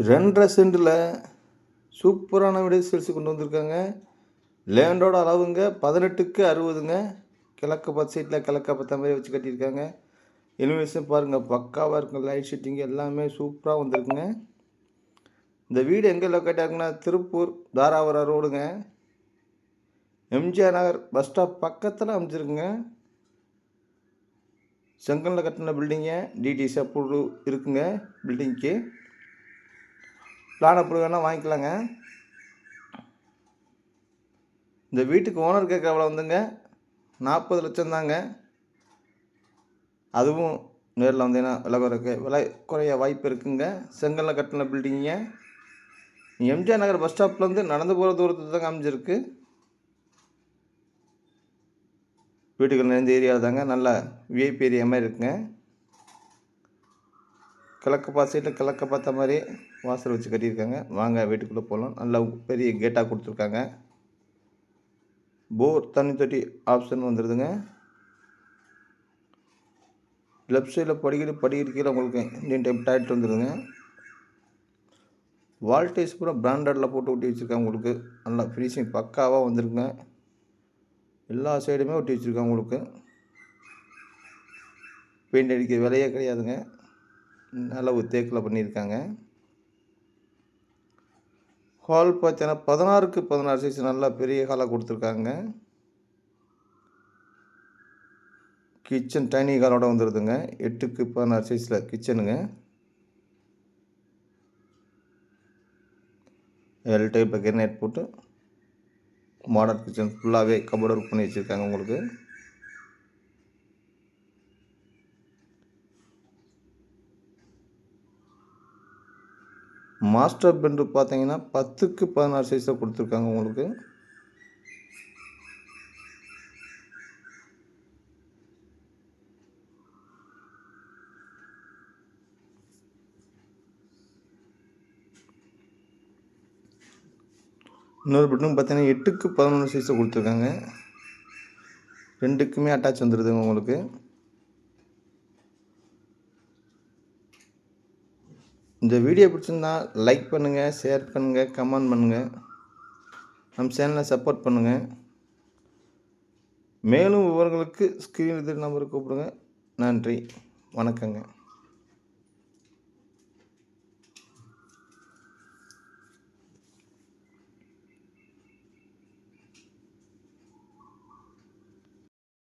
2.5 சென்டில் சூப்பரான வீடு சேல்ஸுக்கு கொண்டு வந்திருக்காங்க. லேண்டோட அளவுங்க 18க்கு 60ங்க. கிழக்கு பார்த்த சைட்டில் கிழக்க பார்த்த மாதிரி வச்சு கட்டியிருக்காங்க. எலிவேஷன் பாருங்கள் பக்காவாக இருக்குங்க. லைட் செட்டிங் எல்லாமே சூப்பராக வந்திருக்குங்க. இந்த வீடு எங்கே லொக்கேட் ஆகுங்கன்னா திருப்பூர் தாராபுரம் ரோடுங்க. எம்ஜிஆர் நகர் பஸ் ஸ்டாப் பக்கத்தில் அமைச்சிருக்குங்க. செங்கல்ல கட்டின பில்டிங்க. டிடிசி அப்ரூவ் இருக்குங்க பில்டிங்க்கு. பிளான் அப்ரூவ் வேணால் வாங்கிக்கலாங்க. இந்த வீட்டுக்கு ஓனர் கேட்க எவ்வளோ வந்துங்க 40 லட்சம் தாங்க. அதுவும் நேரில் வந்தீங்கன்னா விலை குறைய வாய்ப்பு இருக்குங்க. செங்கல்ல கட்டின பில்டிங்க. எம்ஜிஆர் நகர் பஸ் ஸ்டாப்லேருந்து நடந்து போகிற தூரத்தில் தாங்க அமைஞ்சிருக்கு. வீட்டுக்கு நிறைந்த ஏரியாவில் தாங்க நல்ல விஐபி ஏரியா மாதிரி இருக்குங்க. கிழக்கு பார்த்த சைட்டில் கிழக்க பார்த்த மாதிரி வாசல் வச்சு கட்டியிருக்காங்க. வாங்க வீட்டுக்குள்ளே போகலாம். நல்ல பெரிய கேட்டாக கொடுத்துருக்காங்க. போர் தண்ணி தொட்டி ஆப்ஷன் வந்துடுதுங்க. லெஃப்ட் சைடில் படிக்கட்டு கீழே உங்களுக்கு இந்தியன் டைப் டாய்லெட் வந்துடுங்க. வால்டேஜ் பூரா பிராண்டடில் போட்டு ஒட்டி வச்சுருக்காங்க. உங்களுக்கு நல்லா ஃபினிஷிங் பக்காவாக வந்துருக்குங்க. எல்லா சைடுமே ஒட்டி வச்சுருக்காங்க. உங்களுக்கு பெயிண்ட் அடிக்க விலையே கிடையாதுங்க. நல்ல ஒரு தேக்கில் பண்ணியிருக்காங்க. ஹால் பார்த்தீங்கன்னா 16க்கு 16 சைஸ் நல்லா பெரிய ஹாலாக கொடுத்துருக்காங்க. கிச்சன் டைனி ஹாலோட வந்துடுதுங்க. 8க்கு 16 சைஸில் கிச்சனுங்க. எல் டைப் கிரனைட் போட்டு மாடர்ன் கிச்சன் ஃபுல்லாகவே கபோர்டு ஒர்க் பண்ணி வச்சுருக்காங்க. உங்களுக்கு மாஸ்டர் பெட்ரூம் பார்த்தீங்கன்னா 10க்கு 16 சைஸில் கொடுத்துருக்காங்க. உங்களுக்கு இன்னொரு பெட்ரூம் பார்த்தீங்கன்னா 8க்கு 11 சைஸில் கொடுத்துருக்காங்க. 2க்குமே அட்டாச் வந்துடுதுங்க. உங்களுக்கு இந்த வீடியோ பிடிச்சிருந்தா லைக் பண்ணுங்கள், ஷேர் பண்ணுங்கள், கமெண்ட் பண்ணுங்கள். நம்ம சேனலை சப்போர்ட் பண்ணுங்கள். மேலும் விவரங்களுக்கு ஸ்க்ரீன் நம்பருக்கு கூப்பிடுங்க. நன்றி, வணக்கங்க.